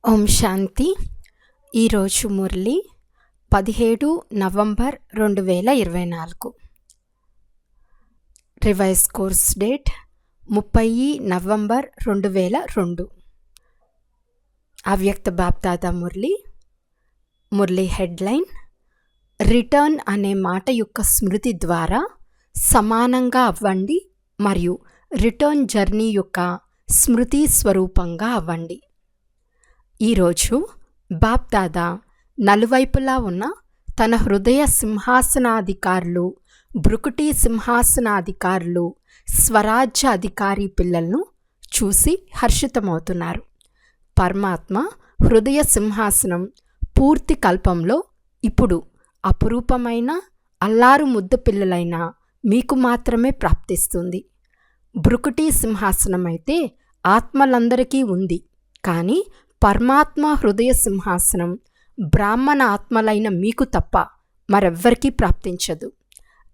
ఓం శాంతి. ఈరోజు Murali 17 November 2024. Revise course date 30 November 2002. అవ్యక్త BapDada Murali headline: return అనే మాట యొక్క స్మృతి ద్వారా సమానంగా అవ్వండి మరియు రిటర్న్ జర్నీ యొక్క స్మృతి స్వరూపంగా అవ్వండి. ఈరోజు బాప్దాదా నలువైపులా ఉన్న తన హృదయ సింహాసనాధికారులు, బ్రుకుటి సింహాసనాధికారులు, స్వరాజ్య అధికారి పిల్లలను చూసి హర్షితమవుతున్నారు. పరమాత్మ హృదయ సింహాసనం పూర్తి కల్పంలో ఇప్పుడు అపురూపమైన అల్లారు ముద్దు పిల్లలైన మీకు మాత్రమే ప్రాప్తిస్తుంది. బ్రుకుటి సింహాసనం అయితే ఆత్మలందరికీ ఉంది, కానీ పరమాత్మ హృదయ సింహాసనం బ్రాహ్మణ ఆత్మలైన మీకు తప్ప మరెవ్వరికీ ప్రాప్తించదు.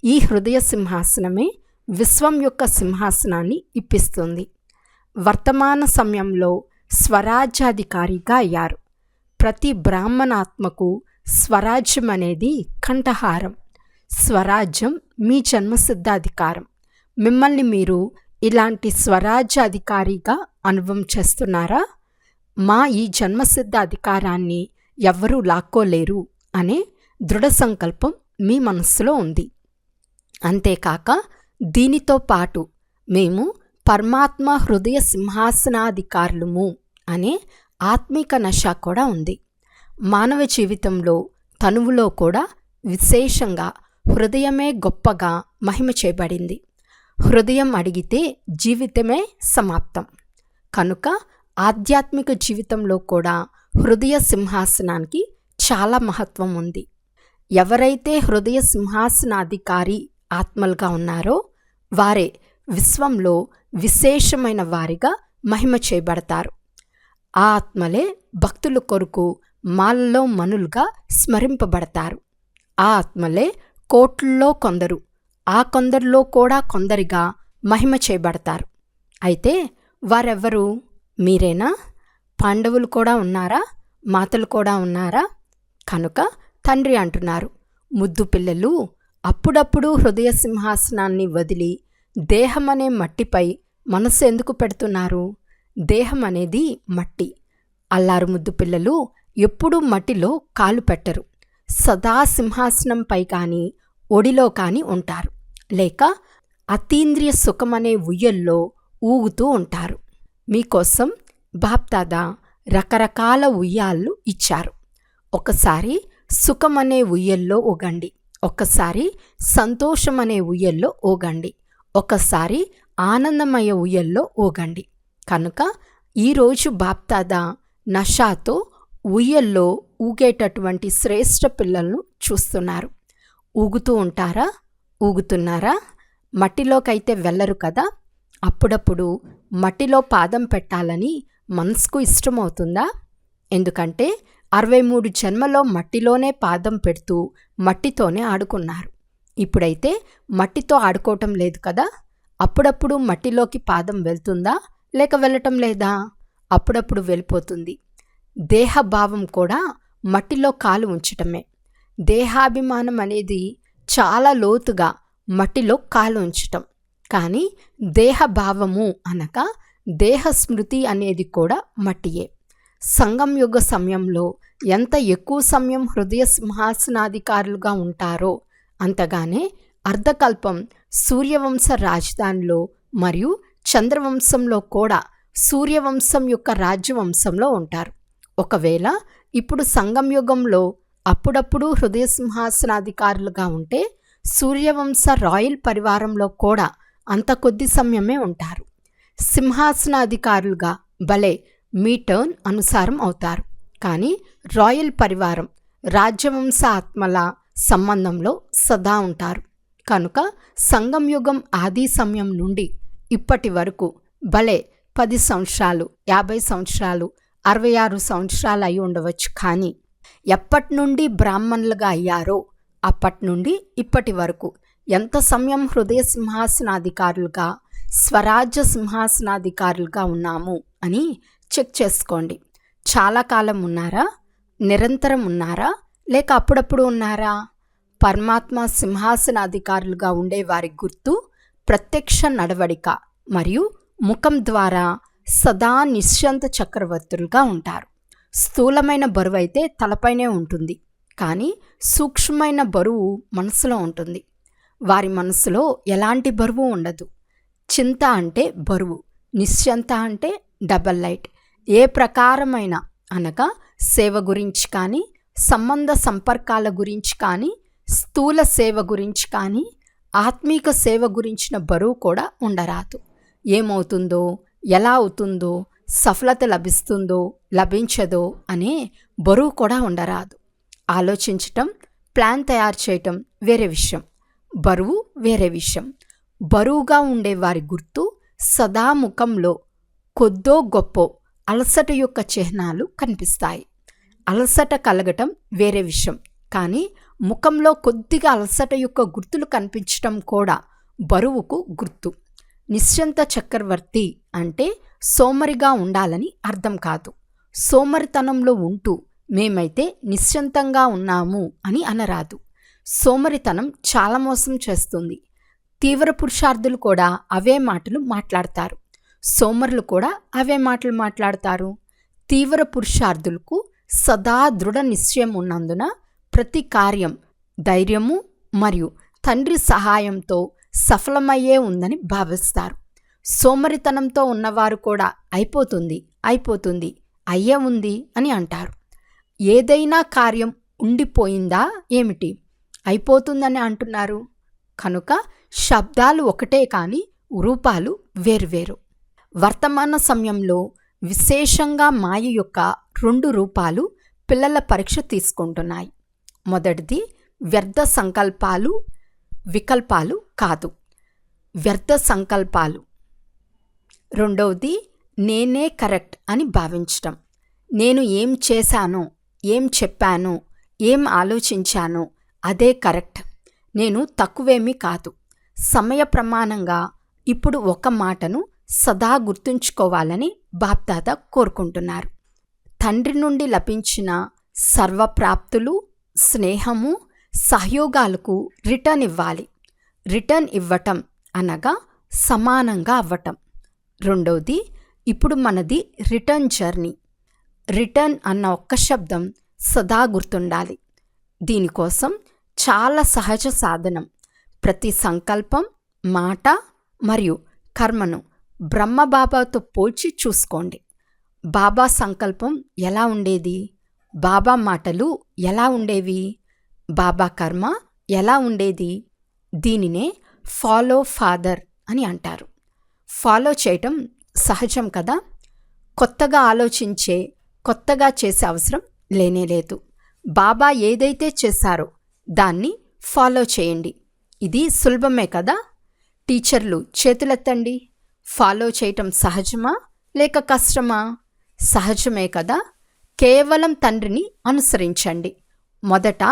ఈ హృదయ సింహాసనమే విశ్వం యొక్క సింహాసనాన్ని ఇప్పిస్తుంది. వర్తమాన సమయంలో స్వరాజ్యాధికారిగా అయ్యారు. ప్రతి బ్రాహ్మణ ఆత్మకు స్వరాజ్యం అనేది కంఠహారం. స్వరాజ్యం మీ జన్మసిద్ధాధికారం. మిమ్మల్ని మీరు ఇలాంటి స్వరాజ్యాధికారిగా అనుభవం చేస్తున్నారా? మా ఈ జన్మసిద్ధ అధికారాన్ని ఎవ్వరూ లాక్కోలేరు అనే దృఢ సంకల్పం మీ మనస్సులో ఉంది. అంతేకాక దీనితో పాటు మేము పరమాత్మ హృదయ సింహాసనాధికారులము అనే ఆత్మిక నశ కూడా ఉంది. మానవ జీవితంలో తనువులో కూడా విశేషంగా హృదయమే గొప్పగా మహిమ చేయబడింది. హృదయం అడిగితే జీవితమే సమాప్తం. కనుక ఆధ్యాత్మిక జీవితంలో కూడా హృదయ సింహాసనానికి చాలా మహత్వం ఉంది. ఎవరైతే హృదయ సింహాసనాధికారి ఆత్మలుగా ఉన్నారో వారే విశ్వంలో విశేషమైన వారిగా మహిమ చేయబడతారు. ఆ ఆత్మలే భక్తుల కొరకు మాలలో మనులుగా స్మరింపబడతారు. ఆ ఆత్మలే కోట్లలో కొందరు, ఆ కొందరిలో కూడా కొందరిగా మహిమ చేయబడతారు. అయితే వారెవ్వరు? మీరేనా? పాండవులు కూడా ఉన్నారా? మాతలు కూడా ఉన్నారా? కనుక తండ్రి అంటున్నారు, ముద్దు పిల్లలు అప్పుడప్పుడు హృదయ సింహాసనాన్ని వదిలి దేహం అనే మట్టిపై మనసు ఎందుకు పెడుతున్నారు? దేహం అనేది మట్టి. అల్లారు ముద్దు పిల్లలు ఎప్పుడూ మట్టిలో కాలు పెట్టరు. సదా సింహాసనంపై కానీ ఒడిలో కానీ ఉంటారు, లేక అతీంద్రియ సుఖమనే ఉయ్యల్లో ఊగుతూ ఉంటారు. మీకోసం బాప్దాదా రకరకాల ఉయ్యాళ్ళు ఇచ్చారు. ఒకసారి సుఖమనే ఉయ్యల్లో ఊగండి, ఒకసారి సంతోషమనే ఉయ్యల్లో ఊగండి, ఒకసారి ఆనందమయ ఉయ్యల్లో ఊగండి. కనుక ఈరోజు బాప్దాదా నషాతో ఉయ్యల్లో ఊగేటటువంటి శ్రేష్ఠ పిల్లలను చూస్తున్నారు. ఊగుతూ ఉంటారా? ఊగుతున్నారా? మట్టిలోకైతే వెళ్ళరు కదా. అప్పుడప్పుడు మట్టిలో పాదం పెట్టాలని మనసుకు ఇష్టమవుతుందా? ఎందుకంటే 63 జన్మలో మట్టిలోనే పాదం పెడుతూ మట్టితోనే ఆడుకున్నారు. ఇప్పుడైతే మట్టితో ఆడుకోవటం లేదు కదా. అప్పుడప్పుడు మట్టిలోకి పాదం వెళ్తుందా లేక వెళ్ళటం లేదా? అప్పుడప్పుడు వెళ్ళిపోతుంది. దేహభావం కూడా మట్టిలో కాలు ఉంచటమే. దేహాభిమానం అనేది చాలా లోతుగా మట్టిలో కాలు ఉంచటం. కానీ దేహభావము అనగా దేహ స్మృతి అనేది కూడా మట్టియే. సంగం యుగ సమయంలో ఎంత ఎక్కువ సమయం హృదయ సింహాసనాధికారులుగా ఉంటారో అంతగానే అర్ధకల్పం సూర్యవంశ రాజధానిలో మరియు చంద్రవంశంలో కూడా సూర్యవంశం యొక్క రాజ్యవంశంలో ఉంటారు. ఒకవేళ ఇప్పుడు సంగం యుగంలో అప్పుడప్పుడు హృదయ సింహాసనాధికారులుగా ఉంటే సూర్యవంశ రాయల్ పరివారంలో కూడా అంత కొద్ది సమయమే ఉంటారు. సింహాసనాధికారులుగా భలే మీ టర్న్ అనుసారం అవుతారు, కానీ రాయల్ పరివారం రాజ్యవంశ ఆత్మల సంబంధంలో సదా ఉంటారు. కనుక సంగం యుగం ఆది సమయం నుండి ఇప్పటి వరకు భలే 10 సంవత్సరాలు, 50 సంవత్సరాలు, 66 సంవత్సరాలు అయి ఉండవచ్చు. కానీ ఎప్పటి నుండి బ్రాహ్మణులుగా అయ్యారో అప్పటి నుండి ఇప్పటి వరకు ఎంత సమయం హృదయ సింహాసనాధికారులుగా, స్వరాజ్య సింహాసనాధికారులుగా ఉన్నాము అని చెక్ చేసుకోండి. చాలా కాలం ఉన్నారా, నిరంతరం ఉన్నారా, లేక అప్పుడప్పుడు ఉన్నారా? పరమాత్మ సింహాసనాధికారులుగా ఉండేవారి గుర్తు ప్రత్యక్ష నడవడిక మరియు ముఖం ద్వారా సదా నిశ్చంత చక్రవర్తులుగా ఉంటారు. స్థూలమైన బరువు అయితే తలపైనే ఉంటుంది, కానీ సూక్ష్మమైన బరువు మనసులో ఉంటుంది. వారి మనసులో ఎలాంటి బరువు ఉండదు. చింత అంటే బరువు, నిశ్చంత అంటే డబల్ లైట్. ఏ ప్రకారమైన అనగా సేవ గురించి కానీ, సంబంధ సంపర్కాల గురించి కానీ, స్థూల సేవ గురించి కానీ, ఆత్మీక సేవ గురించిన బరువు కూడా ఉండరాదు. ఏమవుతుందో, ఎలా అవుతుందో, సఫలత లభిస్తుందో లభించదో అనే బరువు కూడా ఉండరాదు. ఆలోచించటం, ప్లాన్ తయారు చేయటం వేరే విషయం, బరువు వేరే విషయం. బరువుగా ఉండే వారి గుర్తు సదా ముఖంలో కొద్దో గొప్పో అలసట యొక్క చిహ్నాలు కనిపిస్తాయి. అలసట కలగటం వేరే విషయం, కానీ ముఖంలో కొద్దిగా అలసట యొక్క గుర్తులు కనిపించటం కూడా బరువుకు గుర్తు. నిశ్చంత చక్రవర్తి అంటే సోమరిగా ఉండాలని అర్థం కాదు. సోమరితనంలో ఉంటూ మేమైతే నిశ్చంతంగా ఉన్నాము అని అనరాదు. సోమరితనం చాలా మోసం చేస్తుంది. తీవ్ర పురుషార్థులు కూడా అవే మాటలు మాట్లాడతారు. సోమరులు కూడా అవే మాటలు మాట్లాడతారు. తీవ్ర పురుషార్థులకు సదా దృఢ నిశ్చయం ఉన్నందున ప్రతి కార్యం ధైర్యము మరియు తండ్రి సహాయంతో సఫలమయ్యే ఉందని భావిస్తారు. సోమరితనంతో ఉన్నవారు కూడా అయిపోతుంది అయ్యే ఉంది అని అంటారు. ఏదైనా కార్యం ఉండిపోయిందా ఏమిటి, అయిపోతుందని అంటున్నారు. కనుక శబ్దాలు ఒకటే కానీ రూపాలు వేర్వేరు. వర్తమాన సమయంలో విశేషంగా మాయ యొక్క 2 రూపాలు పిల్లల పరీక్ష తీసుకుంటున్నాయి. మొదటిది వ్యర్థ సంకల్పాలు, వికల్పాలు కాదు, వ్యర్థ సంకల్పాలు. రెండవది నేనే కరెక్ట్ అని భావించటం. నేను ఏం చేశానో, ఏం చెప్పానో, ఏం ఆలోచించానో అదే కరెక్ట్, నేను తక్కువేమీ కాదు. సమయ ప్రమాణంగా ఇప్పుడు ఒక మాటను సదా గుర్తుంచుకోవాలని బాప్దాదా కోరుకుంటున్నారు. తండ్రి నుండి లభించిన సర్వప్రాప్తులు, స్నేహము, సహయోగాలకు రిటర్న్ ఇవ్వాలి. రిటర్న్ ఇవ్వటం అనగా సమానంగా అవ్వటం. రెండవది, ఇప్పుడు మనది రిటర్న్ జర్నీ. రిటర్న్ అన్న ఒక్క శబ్దం సదా గుర్తుండాలి. దీనికోసం చాలా సహజ సాధనం. ప్రతి సంకల్పం, మాట మరియు కర్మను బ్రహ్మబాబాతో పోల్చి చూసుకోండి. బాబా సంకల్పం ఎలా ఉండేది, బాబా మాటలు ఎలా ఉండేవి, బాబా కర్మ ఎలా ఉండేది. దీనినే ఫాలో ఫాదర్ అని అంటారు. ఫాలో చేయటం సహజం కదా. కొత్తగా ఆలోచించే, కొత్తగా చేసే అవసరం లేనేలేదు. బాబా ఏదైతే చేశారో దాన్ని ఫాలో చేయండి. ఇది సులభమే కదా. టీచర్లు చేతులెత్తండి. ఫాలో చేయటం సహజమా లేక కష్టమా? సహజమే కదా. కేవలం తండ్రిని అనుసరించండి. మొదట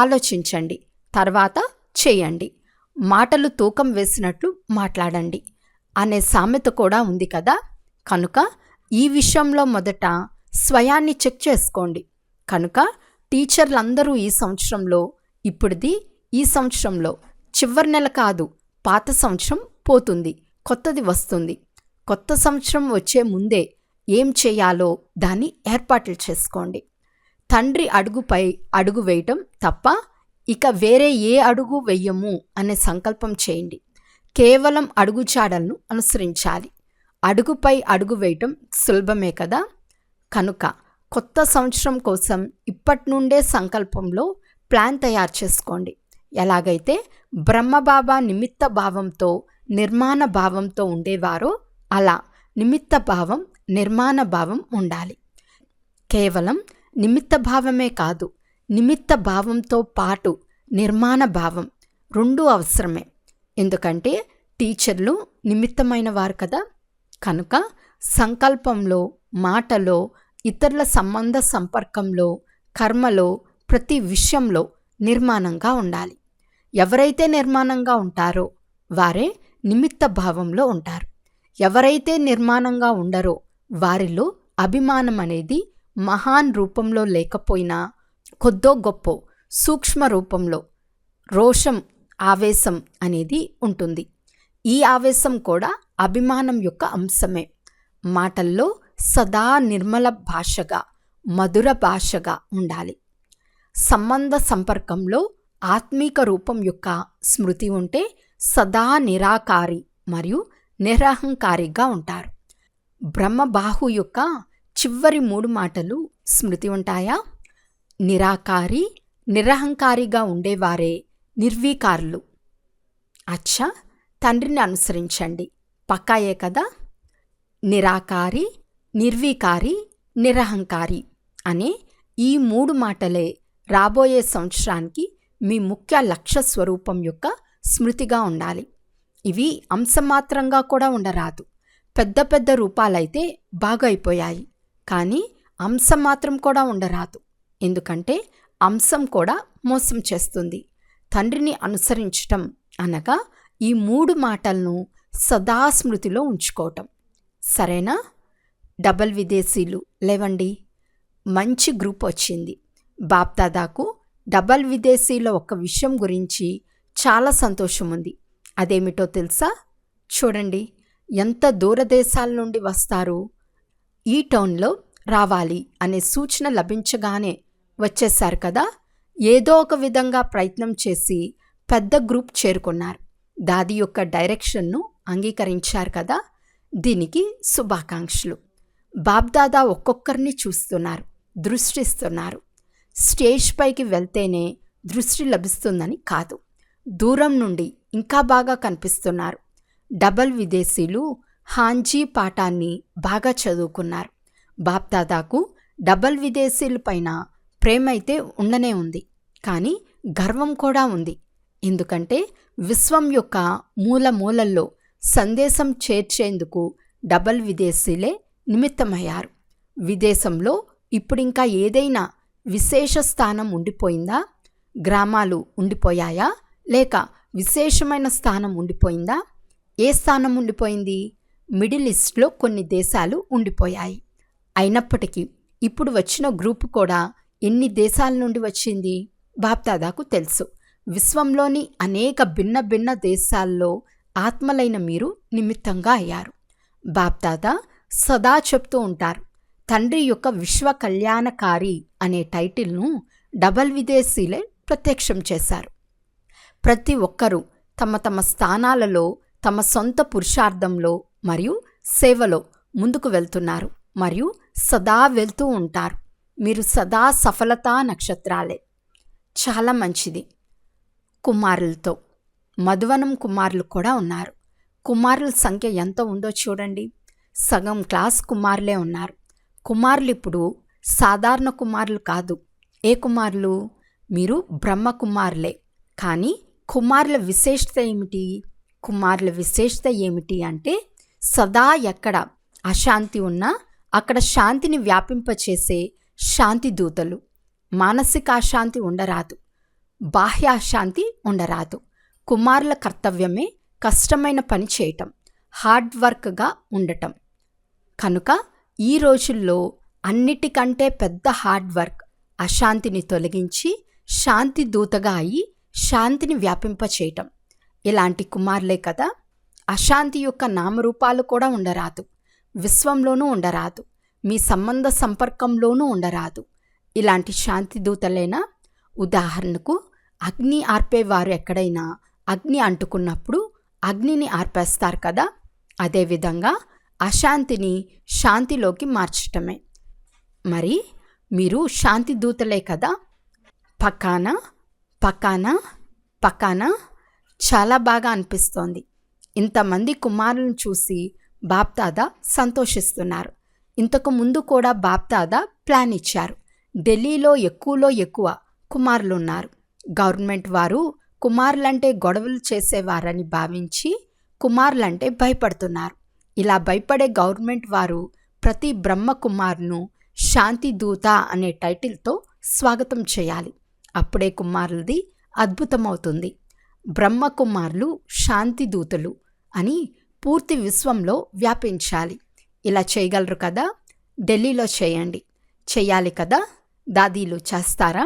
ఆలోచించండి, తర్వాత చేయండి. మాటలు తూకం వేసినట్లు మాట్లాడండి అనే సామెత కూడా ఉంది కదా. కనుక ఈ విషయంలో మొదట స్వయాన్ని చెక్ చేసుకోండి. కనుక టీచర్లందరూ ఈ సంవత్సరంలో, ఇప్పుడుది ఈ సంవత్సరంలో, చివరి నెల కాదు, పాత సంవత్సరం పోతుంది, కొత్తది వస్తుంది. కొత్త సంవత్సరం వచ్చే ముందే ఏం చేయాలో దాన్ని ఏర్పాట్లు చేసుకోండి. తండ్రి అడుగుపై అడుగు వేయటం తప్ప ఇక వేరే ఏ అడుగు వెయ్యము అనే సంకల్పం చేయండి. కేవలం అడుగుజాడలను అనుసరించాలి. అడుగుపై అడుగు వేయటం సులభమే కదా. కనుక కొత్త సంవత్సరం కోసం ఇప్పటి నుండే సంకల్పంలో ప్లాన్ తయారు చేసుకోండి. ఎలాగైతే బ్రహ్మబాబా నిమిత్త భావంతో, నిర్మాణ భావంతో ఉండేవారో అలా నిమిత్త భావం, నిర్మాణ భావం ఉండాలి. కేవలం నిమిత్త భావమే కాదు, నిమిత్త భావంతో పాటు నిర్మాణ భావం 2 అవసరమే. ఎందుకంటే టీచర్లు నిమిత్తమైన వారు కదా. కనుక సంకల్పంలో, మాటలో, ఇతరుల సంబంధ సంపర్కంలో, కర్మలో, ప్రతి విషయంలో నిర్మాణంగా ఉండాలి. ఎవరైతే నిర్మాణంగా ఉంటారో వారే నిమిత్త భావంలో ఉంటారు. ఎవరైతే నిర్మాణంగా ఉండరో వారిలో అభిమానం అనేది మహాన్ రూపంలో లేకపోయినా కొద్దో గొప్పో సూక్ష్మ రూపంలో రోషం, ఆవేశం అనేది ఉంటుంది. ఈ ఆవేశం కూడా అభిమానం యొక్క అంశమే. మాటల్లో సదా నిర్మల భాషగా, మధుర భాషగా ఉండాలి. సంబంధ సంపర్కంలో ఆత్మీక రూపం యొక్క స్మృతి ఉంటే సదా నిరాకారి మరియు నిరహంకారిగా ఉంటారు. బ్రహ్మబాహు యొక్క చివరి 3 మాటలు స్మృతి ఉంటాయా? నిరాకారి, నిరహంకారిగా ఉండేవారే నిర్వీకారులు. అచ్చా, తండ్రిని అనుసరించండి, పక్కాయే కదా? నిరాకారి, నిర్వీకారి, నిరహంకారి అనే ఈ 3 మాటలే రాబోయే సంవత్సరానికి మీ ముఖ్య లక్ష్య స్వరూపం యొక్క స్మృతిగా ఉండాలి. ఇవి అంశమాత్రంగా కూడా ఉండరాదు. పెద్ద పెద్ద రూపాలైతే బాగా అయిపోయాయి, కానీ అంశం మాత్రం కూడా ఉండరాదు. ఎందుకంటే అంశం కూడా మోసం చేస్తుంది. తండ్రిని అనుసరించటం అనగా ఈ 3 మాటలను సదా స్మృతిలో ఉంచుకోవటం. సరేనా? డబల్ విదేశీలు లేవండి, మంచి గ్రూప్ వచ్చింది. బాప్దాదాకు డబల్ విదేశీల ఒక విషయం గురించి చాలా సంతోషం ఉంది. అదేమిటో తెలుసా? చూడండి, ఎంత దూరదేశాల నుండి వస్తారు. ఈ టౌన్లో రావాలి అనే సూచన లభించగానే వచ్చేశారు కదా. ఏదో ఒక విధంగా ప్రయత్నం చేసి పెద్ద గ్రూప్ చేరుకున్నారు. దాది యొక్క డైరెక్షన్ను అంగీకరించారు కదా. దీనికి శుభాకాంక్షలు. బాప్దాదా ఒక్కొక్కరిని చూస్తున్నారు, దృష్టిస్తున్నారు. స్టేజ్ పైకి వెళ్తేనే దృష్టి లభిస్తుందని కాదు, దూరం నుండి ఇంకా బాగా కనిపిస్తున్నారు. డబల్ విదేశీలు హాంజీ పాఠాన్ని బాగా చదువుకున్నారు. బాప్దాదాకు డబల్ విదేశీల పైన ప్రేమ అయితే ఉండనే ఉంది, కానీ గర్వం కూడా ఉంది. ఎందుకంటే విశ్వం యొక్క మూల మూలల్లో సందేశం చేర్చేందుకు డబల్ విదేశీలే నిమిత్తమయ్యారు. విదేశంలో ఇప్పుడింకా ఏదైనా విశేష స్థానం ఉండిపోయిందా? గ్రామాలు ఉండిపోయాయా? లేక విశేషమైన స్థానం ఉండిపోయిందా? ఏ స్థానం ఉండిపోయింది? మిడిల్ ఈస్ట్లో కొన్ని దేశాలు ఉండిపోయాయి. అయినప్పటికీ ఇప్పుడు వచ్చిన గ్రూపు కూడా ఎన్ని దేశాల నుండి వచ్చింది బాప్దాదాకు తెలుసు. విశ్వంలోని అనేక భిన్న భిన్న దేశాల్లో ఆత్మలైన మీరు నిమిత్తంగా అయ్యారు. బాప్దాదా సదా చెప్తూ ఉంటారు, తండ్రి యొక్క విశ్వ కళ్యాణకారి అనే టైటిల్ను డబల్ విదేశీలే ప్రత్యక్షం చేశారు. ప్రతి ఒక్కరూ తమ తమ స్థానాలలో తమ సొంత పురుషార్థంలో మరియు సేవలో ముందుకు వెళ్తున్నారు మరియు సదా వెళ్తూ ఉంటారు. మీరు సదా సఫలతా నక్షత్రాలే. చాలా మంచిది. కుమారులతో మధువనం కుమారులు కూడా ఉన్నారు. కుమారుల సంఖ్య ఎంత ఉందో చూడండి. సగం క్లాస్ కుమారులే ఉన్నారు. కుమారులు ఇప్పుడు సాధారణ కుమారులు కాదు. ఏ కుమారులు? మీరు బ్రహ్మ కుమారులే. కానీ కుమారుల విశేషత ఏమిటి? కుమారుల విశేషత ఏమిటి అంటే సదా ఎక్కడ అశాంతి ఉన్నా అక్కడ శాంతిని వ్యాపింపచేసే శాంతి దూతలు. మానసిక అశాంతి ఉండరాదు, బాహ్య అశాంతి ఉండరాదు. కుమారుల కర్తవ్యమే కష్టమైన పని చేయటం, హార్డ్ వర్క్గా ఉండటం. కనుక ఈ రోజుల్లో అన్నిటికంటే పెద్ద హార్డ్ వర్క్ అశాంతిని తొలగించి శాంతి దూతగా అయి శాంతిని వ్యాపింపచేయటం. ఇలాంటి కుమారులే కదా. అశాంతి యొక్క నామరూపాలు కూడా ఉండరాదు, విశ్వంలోనూ ఉండరాదు, మీ సంబంధ సంపర్కంలోనూ ఉండరాదు. ఇలాంటి శాంతి దూతలేనా? ఉదాహరణకు అగ్ని ఆర్పేవారు ఎక్కడైనా అగ్ని అంటుకున్నప్పుడు అగ్నిని ఆర్పేస్తారు కదా. అదేవిధంగా అశాంతిని శాంతిలోకి మార్చటమే. మరి మీరు శాంతి దూతలే కదా. పక్కానా పక్కానా పక్కానా? చాలా బాగా అనిపిస్తోంది. ఇంతమంది కుమారులను చూసి బాప్దాదా సంతోషిస్తున్నారు. ఇంతకు ముందు కూడా బాప్దాదా ప్లాన్ ఇచ్చారు. ఢిల్లీలో ఎక్కువ కుమారులు ఉన్నారు. గవర్నమెంట్ వారు కుమారులంటే గొడవలు చేసేవారని భావించి కుమారులంటే భయపడుతున్నారు. ఇలా భయపడే గవర్నమెంట్ వారు ప్రతి బ్రహ్మ కుమారును శాంతి దూత అనే టైటిల్తో స్వాగతం చేయాలి. అప్పుడే కుమారులది అద్భుతమవుతుంది. బ్రహ్మ కుమారులు శాంతి దూతలు అని పూర్తి విశ్వంలో వ్యాపించాలి. ఇలా చేయగలరు కదా. ఢిల్లీలో చేయండి. చెయ్యాలి కదా. దాదీలు చేస్తారా?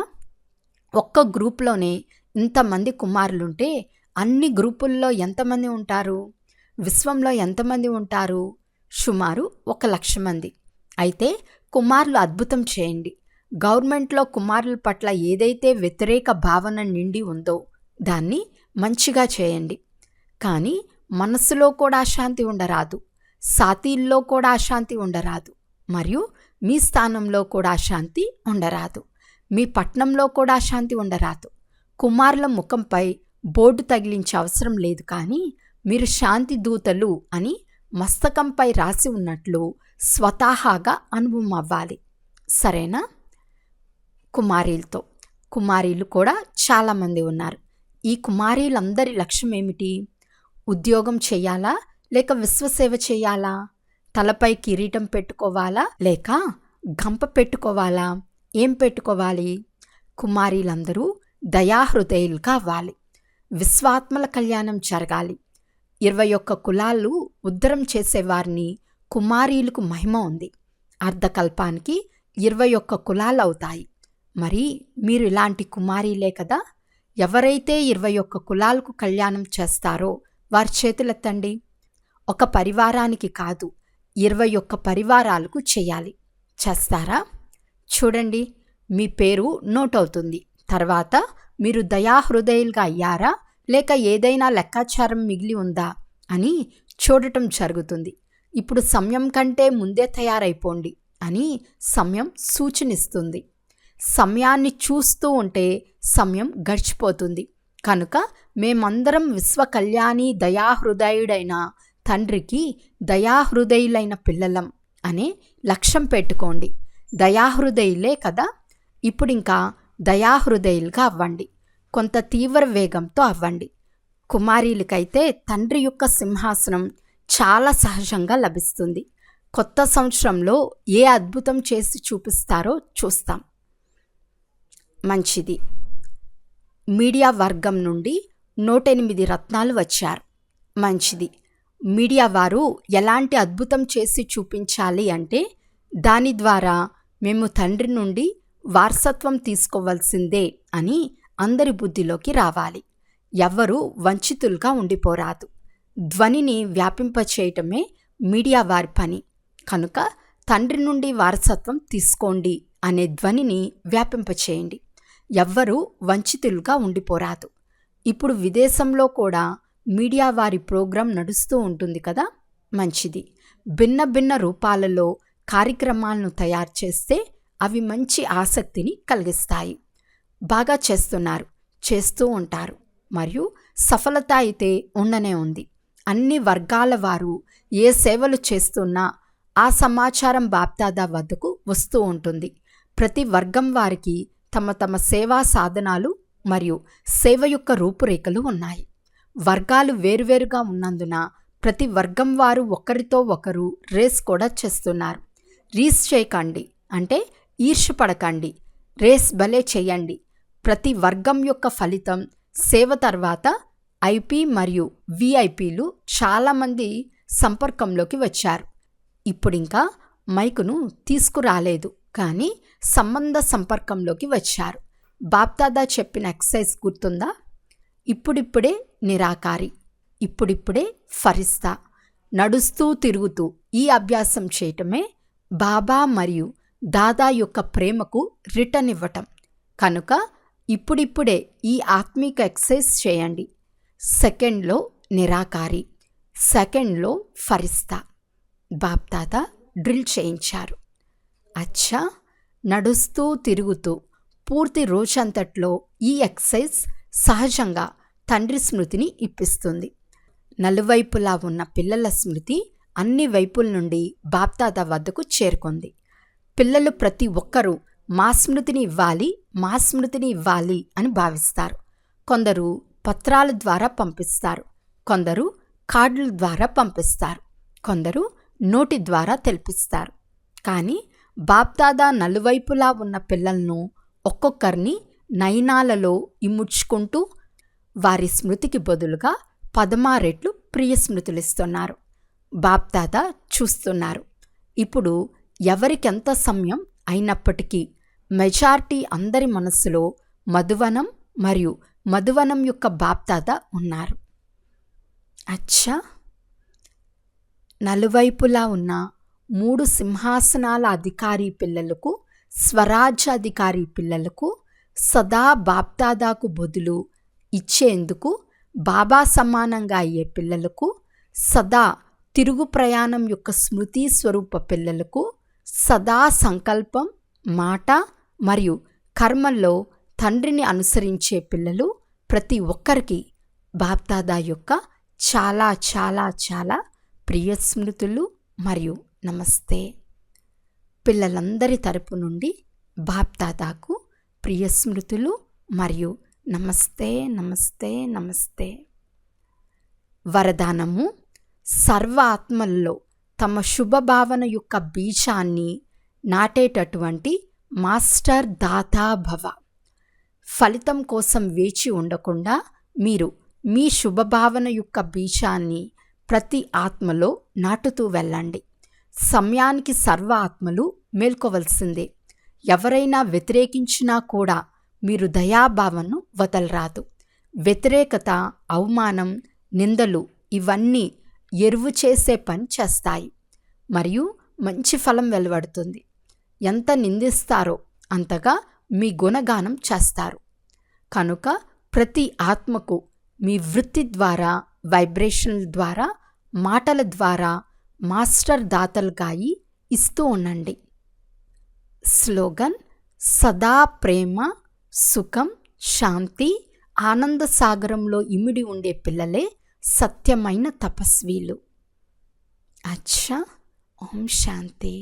ఒక్క గ్రూప్లోనే ఇంతమంది కుమారులుంటే అన్ని గ్రూపుల్లో ఎంతమంది ఉంటారు? విశ్వంలో ఎంతమంది ఉంటారు? సుమారు 1,00,000 మంది. అయితే కుమారులు అద్భుతం చేయండి. గవర్నమెంట్లో కుమారుల పట్ల ఏదైతే వ్యతిరేక భావన నిండి ఉందో దాన్ని మంచిగా చేయండి. కానీ మనస్సులో కూడా అశాంతి ఉండరాదు, సాతీల్లో కూడా అశాంతి ఉండరాదు, మరియు మీ స్థానంలో కూడా అశాంతి ఉండరాదు, మీ పట్నంలో కూడా అశాంతి ఉండరాదు. కుమారుల ముఖంపై బోర్డు తగిలించే అవసరం లేదు, కానీ మీరు శాంతి దూతలు అని మస్తకంపై రాసి ఉన్నట్లు స్వతహాగా అనుభవం అవ్వాలి. సరేనా? కుమారీలు కూడా చాలామంది ఉన్నారు. ఈ కుమారీలందరి లక్ష్యం ఏమిటి? ఉద్యోగం చెయ్యాలా లేక విశ్వసేవ చెయ్యాలా? తలపై కిరీటం పెట్టుకోవాలా లేక గంప పెట్టుకోవాలా? ఏం పెట్టుకోవాలి? కుమారీలందరూ దయాహృదయులుగా అవ్వాలి. విశ్వాత్మల కళ్యాణం జరగాలి. 21 కులాలు ఉద్ధరం చేసేవారిని కుమారీలకు మహిమ ఉంది. అర్ధకల్పానికి 21 కులాలు అవుతాయి. మరి మీరు ఇలాంటి కుమారీలే కదా. ఎవరైతే 21 కులాలకు కళ్యాణం చేస్తారో వారి చేతులెత్తండి. ఒక పరివారానికి కాదు, 21 పరివారాలకు చేయాలి. చేస్తారా? చూడండి, మీ పేరు నోట్ అవుతుంది. తర్వాత మీరు దయాహృదయులుగా అయ్యారా లేక ఏదైనా లెక్కాచారం మిగిలి ఉందా అని చూడటం జరుగుతుంది. ఇప్పుడు సమయం కంటే ముందే తయారైపోండి అని సమయం సూచనిస్తుంది. సమయాన్ని చూస్తూ ఉంటే సమయం గడిచిపోతుంది. కనుక మేమందరం విశ్వ కళ్యాణి దయాహృదయుడైన తండ్రికి దయాహృదయులైన పిల్లలం అనే లక్ష్యం పెట్టుకోండి. దయాహృదయులే కదా. ఇప్పుడింకా దయాహృదయులుగా అవ్వండి. కొంత తీవ్ర వేగంతో అవ్వండి. కుమారీలకైతే తండ్రి యొక్క సింహాసనం చాలా సహజంగా లభిస్తుంది. కొత్త సంవత్సరంలో ఏ అద్భుతం చేసి చూపిస్తారో చూస్తాం. మంచిది. మీడియా వర్గం నుండి 108 రత్నాలు వచ్చారు. మంచిది. మీడియా వారు ఎలాంటి అద్భుతం చేసి చూపించాలి అంటే దాని ద్వారా మేము తండ్రి నుండి వారసత్వం తీసుకోవాల్సిందే అని అందరి బుద్ధిలోకి రావాలి. ఎవ్వరూ వంచితులుగా ఉండిపోరాదు. ధ్వనిని వ్యాపింపచేయటమే మీడియా వారి పని. కనుక తండ్రి నుండి వారసత్వం తీసుకోండి అనే ధ్వనిని వ్యాపింపచేయండి. ఎవ్వరూ వంచితులుగా ఉండిపోరాదు. ఇప్పుడు విదేశంలో కూడా మీడియా వారి ప్రోగ్రాం నడుస్తూ ఉంటుంది కదా. మంచిది. భిన్న భిన్న రూపాలలో కార్యక్రమాలను తయారు చేస్తే అవి మంచి ఆసక్తిని కలిగిస్తాయి. బాగా చేస్తున్నారు, చేస్తూ ఉంటారు, మరియు సఫలత అయితే ఉండనే ఉంది. అన్ని వర్గాల వారు ఏ సేవలు చేస్తున్నా ఆ సమాచారం బాప్దాదా వద్దకు వస్తూ ఉంటుంది. ప్రతి వర్గం వారికి తమ తమ సేవా సాధనాలు మరియు సేవ యొక్క రూపురేఖలు ఉన్నాయి. వర్గాలు వేరువేరుగా ఉన్నందున ప్రతి వర్గం వారు ఒకరితో ఒకరు రేస్ కూడా చేస్తున్నారు. రీస్ చేయకండి అంటే ఈర్ష్యపడకండి, రేస్ భలే చేయండి. ప్రతి వర్గం యొక్క ఫలితం సేవ తర్వాత ఐపీ మరియు విఐపీలు చాలామంది సంపర్కంలోకి వచ్చారు. ఇప్పుడింకా మైకును తీసుకురాలేదు, కానీ సంబంధ సంపర్కంలోకి వచ్చారు. బాప్దాదా చెప్పిన ఎక్సైజ్ గుర్తుందా? ఇప్పుడిప్పుడే నిరాకారి, ఇప్పుడిప్పుడే ఫరిస్తా, నడుస్తూ తిరుగుతూ ఈ అభ్యాసం చేయటమే బాబా మరియు దాదా యొక్క ప్రేమకు రిటర్న్ ఇవ్వటం. కనుక ఇప్పుడిప్పుడే ఈ ఆత్మీక ఎక్సైజ్ చేయండి. సెకండ్లో నిరాకారి, సెకండ్లో ఫరిస్తా. బాప్దాదా డ్రిల్ చేయించారు. అచ్చా, నడుస్తూ తిరుగుతూ పూర్తి రోజంతట్లో ఈ ఎక్సైజ్ సహజంగా తండ్రి స్మృతిని ఇప్పిస్తుంది. నలువైపులా ఉన్న పిల్లల స్మృతి అన్ని వైపుల నుండి బాప్దాదా వద్దకు చేరుకుంది. పిల్లలు ప్రతి ఒక్కరూ మా స్మృతిని ఇవ్వాలి, మా స్మృతిని ఇవ్వాలి అని భావిస్తారు. కొందరు పత్రాల ద్వారా పంపిస్తారు, కొందరు కార్డుల ద్వారా పంపిస్తారు, కొందరు నోటి ద్వారా తెలిపిస్తారు. కానీ బాప్దాదా నలువైపులా ఉన్న పిల్లలను ఒక్కొక్కరిని నయనాలలో ఇముడ్చుకుంటూ వారి స్మృతికి బదులుగా 16 రెట్లు ప్రియ స్మృతులిస్తున్నారు. బాప్దాదా చూస్తున్నారు. ఇప్పుడు ఎవరికెంత సమయం అయినప్పటికీ మెజారిటీ అందరి మనస్సులో మధువనం మరియు మధువనం యొక్క బాప్దాదా ఉన్నారు. అచ్చా, నలువైపులా ఉన్న 3 సింహాసనాల అధికారి పిల్లలకు, స్వరాజ్య అధికారి పిల్లలకు సదా బాప్దాదాకు బదులు ఇచ్చేందుకు బాబా సమానంగా అయ్యే పిల్లలకు, సదా తిరుగు ప్రయాణం యొక్క స్మృతి స్వరూప పిల్లలకు, సదా సంకల్పం, మాట మరియు కర్మల్లో తండ్రిని అనుసరించే పిల్లలు ప్రతి ఒక్కరికి బాప్దాదా యొక్క చాలా చాలా చాలా ప్రియ స్మృతులు మరియు నమస్తే. పిల్లలందరి తరపు నుండి బాప్దాదాకు ప్రియ స్మృతులు మరియు నమస్తే నమస్తే నమస్తే. వరదానము: సర్వ ఆత్మల్లో తమ శుభభావన యొక్క బీజాన్ని నాటేటటువంటి మాస్టర్ దాతా భవ. ఫలితం కోసం వేచి ఉండకుండా మీరు మీ శుభభావన యొక్క బీజాన్ని ప్రతి ఆత్మలో నాటుతూ వెళ్ళండి. సమయానికి సర్వ ఆత్మలు మేల్కోవలసిందే. ఎవరైనా వ్యతిరేకించినా కూడా మీరు దయాభావనను వదలరాదు. వ్యతిరేకత, అవమానం, నిందలు ఇవన్నీ ఎరువు చేసే పని చేస్తాయి మరియు మంచి ఫలం వెలువడుతుంది. ఎంత నిందిస్తారో అంతగా మీ గుణగానం చేస్తారు. కనుక ప్రతి ఆత్మకు మీ వృత్తి ద్వారా, వైబ్రేషన్ల ద్వారా, మాటల ద్వారా మాస్టర్ దాతలుగా ఇస్తూ ఉండండి. స్లోగన్: సదా ప్రేమ, సుఖం, శాంతి, ఆనంద సాగరంలో ఇమిడి ఉండే పిల్లలే సత్యమైన తపస్వీలు. అచ్చా, ఓం శాంతి.